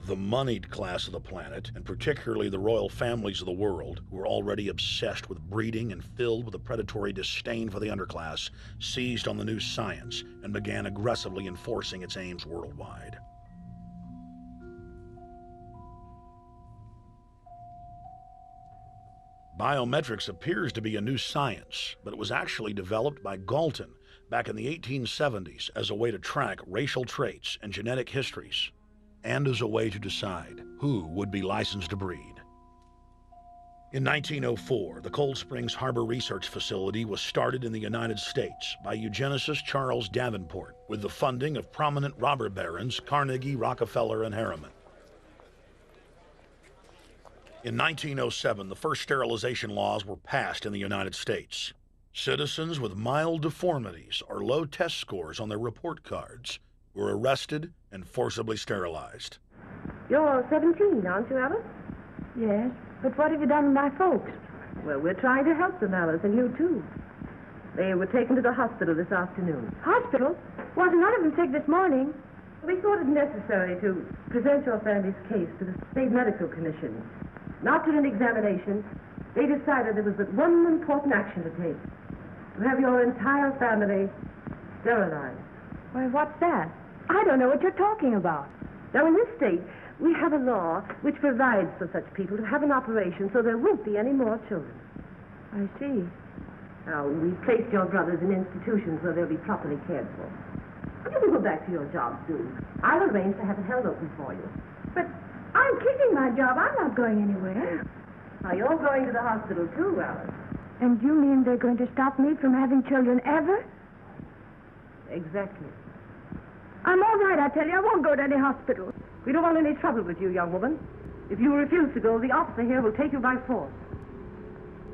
The moneyed class of the planet, and particularly the royal families of the world, who were already obsessed with breeding and filled with a predatory disdain for the underclass, seized on the new science and began aggressively enforcing its aims worldwide. Biometrics appears to be a new science, but it was actually developed by Galton back in the 1870s as a way to track racial traits and genetic histories, and as a way to decide who would be licensed to breed. In 1904, the Cold Springs Harbor Research Facility was started in the United States by eugenicist Charles Davenport with the funding of prominent robber barons Carnegie, Rockefeller, and Harriman. In 1907, the first sterilization laws were passed in the United States. Citizens with mild deformities or low test scores on their report cards were arrested and forcibly sterilized. You're 17, aren't you, Alice? Yes, but what have you done with my folks? Well, we're trying to help them, Alice, and you too. They were taken to the hospital this afternoon. Hospital? Wasn't none of them sick this morning. We thought it necessary to present your family's case to the State Medical Commission. After an examination, they decided there was but one important action to take: to have your entire family sterilized. Why, what's that? I don't know what you're talking about. Now, in this state, we have a law which provides for such people to have an operation so there won't be any more children. I see. Now, we've placed your brothers in institutions where they'll be properly cared for. But you can go back to your job soon. I'll arrange to have it held open for you. But I'm keeping my job. I'm not going anywhere. Now, you're going to the hospital too, Alice. And you mean they're going to stop me from having children ever? Exactly. I'm all right, I tell you. I won't go to any hospital. We don't want any trouble with you, young woman. If you refuse to go, the officer here will take you by force.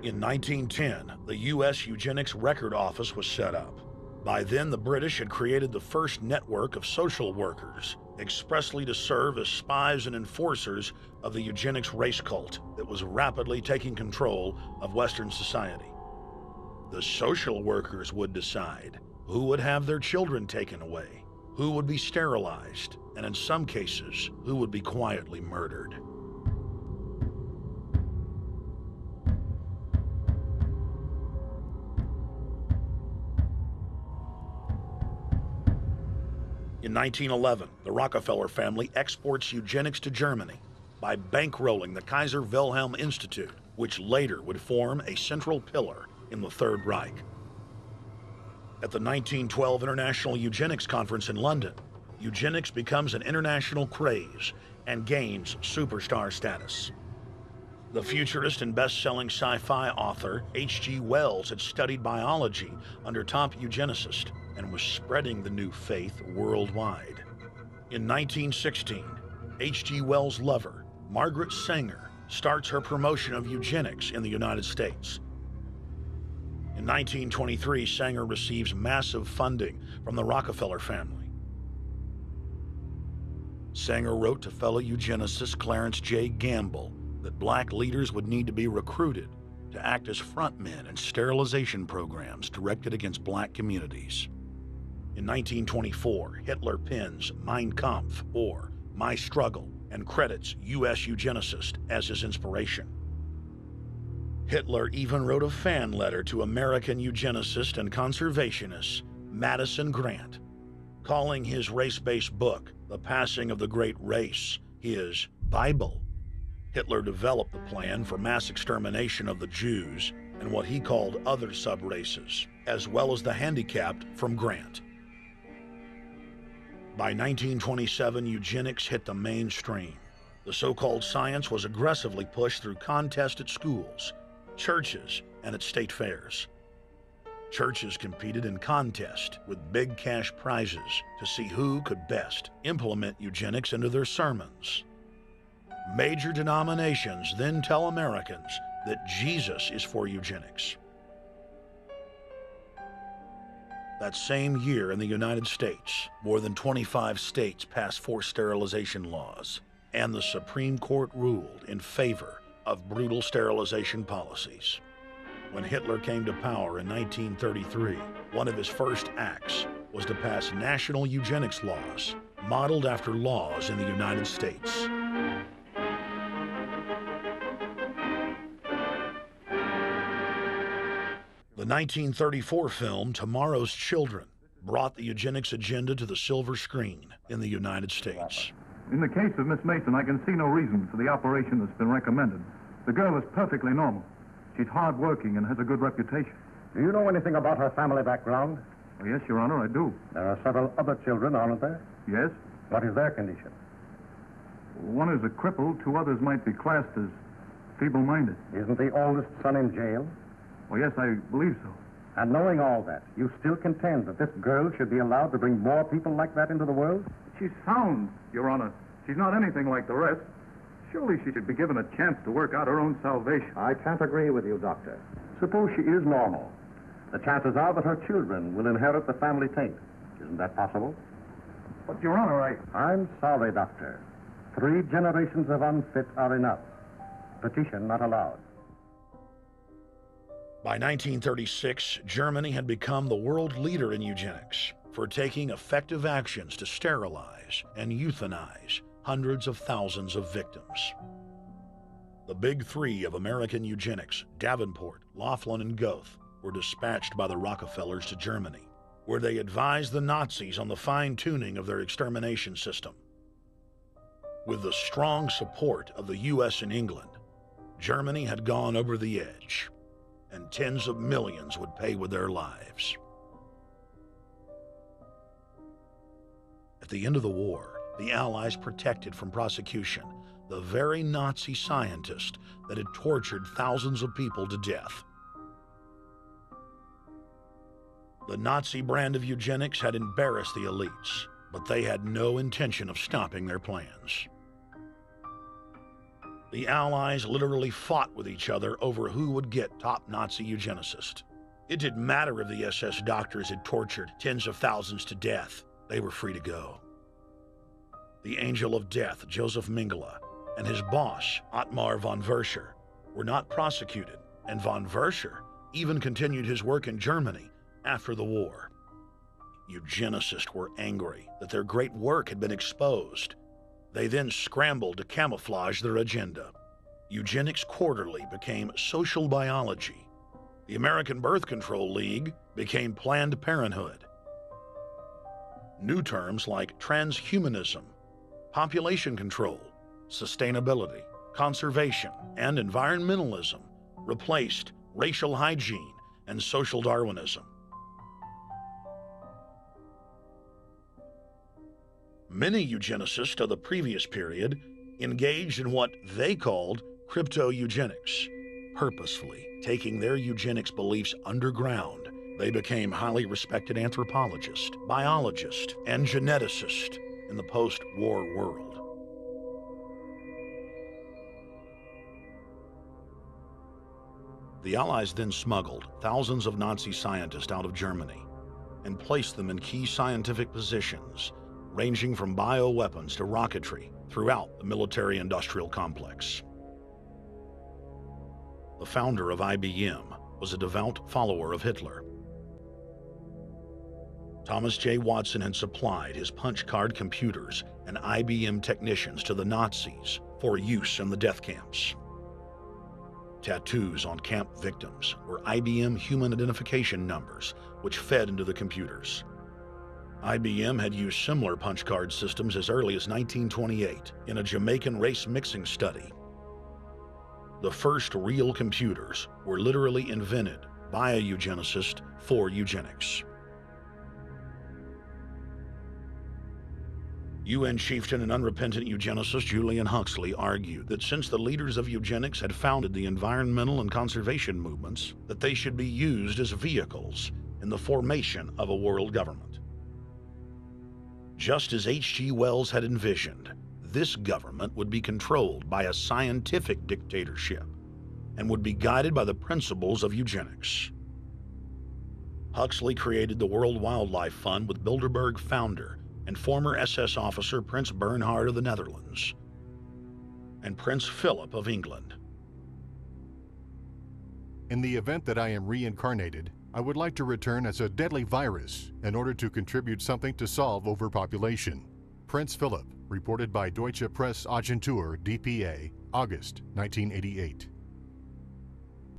In 1910, the U.S. Eugenics Record Office was set up. By then, the British had created the first network of social workers, expressly to serve as spies and enforcers of the eugenics race cult that was rapidly taking control of Western society. The social workers would decide who would have their children taken away, who would be sterilized, and in some cases, who would be quietly murdered. In 1911, the Rockefeller family exports eugenics to Germany by bankrolling the Kaiser Wilhelm Institute, which later would form a central pillar in the Third Reich. At the 1912 International Eugenics Conference in London, eugenics becomes an international craze and gains superstar status. The futurist and best-selling sci-fi author H.G. Wells had studied biology under top eugenicists and was spreading the new faith worldwide. In 1916, H.G. Wells' lover, Margaret Sanger, starts her promotion of eugenics in the United States. In 1923, Sanger receives massive funding from the Rockefeller family. Sanger wrote to fellow eugenicist Clarence J. Gamble that black leaders would need to be recruited to act as frontmen in sterilization programs directed against black communities. In 1924, Hitler pens Mein Kampf, or My Struggle, and credits U.S. eugenicist as his inspiration. Hitler even wrote a fan letter to American eugenicist and conservationist Madison Grant, calling his race-based book, The Passing of the Great Race, his Bible. Hitler developed the plan for mass extermination of the Jews and what he called other sub-races, as well as the handicapped, from Grant. By 1927, eugenics hit the mainstream. The so-called science was aggressively pushed through contests at schools, churches, and at state fairs. Churches competed in contests with big cash prizes to see who could best implement eugenics into their sermons. Major denominations then tell Americans that Jesus is for eugenics. That same year in the United States, more than 25 states passed forced sterilization laws, and the Supreme Court ruled in favor of brutal sterilization policies. When Hitler came to power in 1933, one of his first acts was to pass national eugenics laws, modeled after laws in the United States. The 1934 film Tomorrow's Children brought the eugenics agenda to the silver screen in the United States. In the case of Miss Mason, I can see no reason for the operation that's been recommended. The girl is perfectly normal. She's hard-working and has a good reputation. Do you know anything about her family background? Oh, yes, Your Honor, I do. There are several other children, aren't there? Yes? What is their condition? One is a cripple. Two others might be classed as feeble-minded. Isn't the oldest son in jail? Oh, yes, I believe so. And knowing all that, you still contend that this girl should be allowed to bring more people like that into the world? She's sound, Your Honor. She's not anything like the rest. Surely she should be given a chance to work out her own salvation. I can't agree with you, Doctor. Suppose she is normal. The chances are that her children will inherit the family taint. Isn't that possible? But, Your Honor, I'm sorry, Doctor. 3 generations of unfit are enough. Petition not allowed. By 1936, Germany had become the world leader in eugenics for taking effective actions to sterilize and euthanize hundreds of thousands of victims. The big 3 of American eugenics, Davenport, Laughlin, and Goethe, were dispatched by the Rockefellers to Germany, where they advised the Nazis on the fine-tuning of their extermination system. With the strong support of the U.S. and England, Germany had gone over the edge, and tens of millions would pay with their lives. At the end of the war, the Allies protected from prosecution the very Nazi scientist that had tortured thousands of people to death. The Nazi brand of eugenics had embarrassed the elites, but they had no intention of stopping their plans. The Allies literally fought with each other over who would get top Nazi eugenicist. It didn't matter if the SS doctors had tortured tens of thousands to death. They were free to go. The Angel of Death, Joseph Mengele, and his boss, Ottmar von Verscher, were not prosecuted, and von Verscher even continued his work in Germany after the war. Eugenicists were angry that their great work had been exposed. They then scrambled to camouflage their agenda. Eugenics Quarterly became Social Biology. The American Birth Control League became Planned Parenthood. New terms like transhumanism, population control, sustainability, conservation, and environmentalism replaced racial hygiene and social Darwinism. Many eugenicists of the previous period engaged in what they called crypto-eugenics. Purposefully taking their eugenics beliefs underground, they became highly respected anthropologists, biologists, and geneticists in the post-war world. The Allies then smuggled thousands of Nazi scientists out of Germany and placed them in key scientific positions, ranging from bioweapons to rocketry throughout the military-industrial complex. The founder of IBM was a devout follower of Hitler. Thomas J. Watson had supplied his punch card computers and IBM technicians to the Nazis for use in the death camps. Tattoos on camp victims were IBM human identification numbers, which fed into the computers. IBM had used similar punch card systems as early as 1928 in a Jamaican race mixing study. The first real computers were literally invented by a eugenicist for eugenics. UN chieftain and unrepentant eugenicist Julian Huxley argued that since the leaders of eugenics had founded the environmental and conservation movements, that they should be used as vehicles in the formation of a world government. Just as H.G. Wells had envisioned, this government would be controlled by a scientific dictatorship and would be guided by the principles of eugenics. Huxley created the World Wildlife Fund with Bilderberg founder and former SS officer Prince Bernhard of the Netherlands and Prince Philip of England. In the event that I am reincarnated, I would like to return as a deadly virus in order to contribute something to solve overpopulation. Prince Philip, reported by Deutsche Presse Agentur, DPA, August 1988.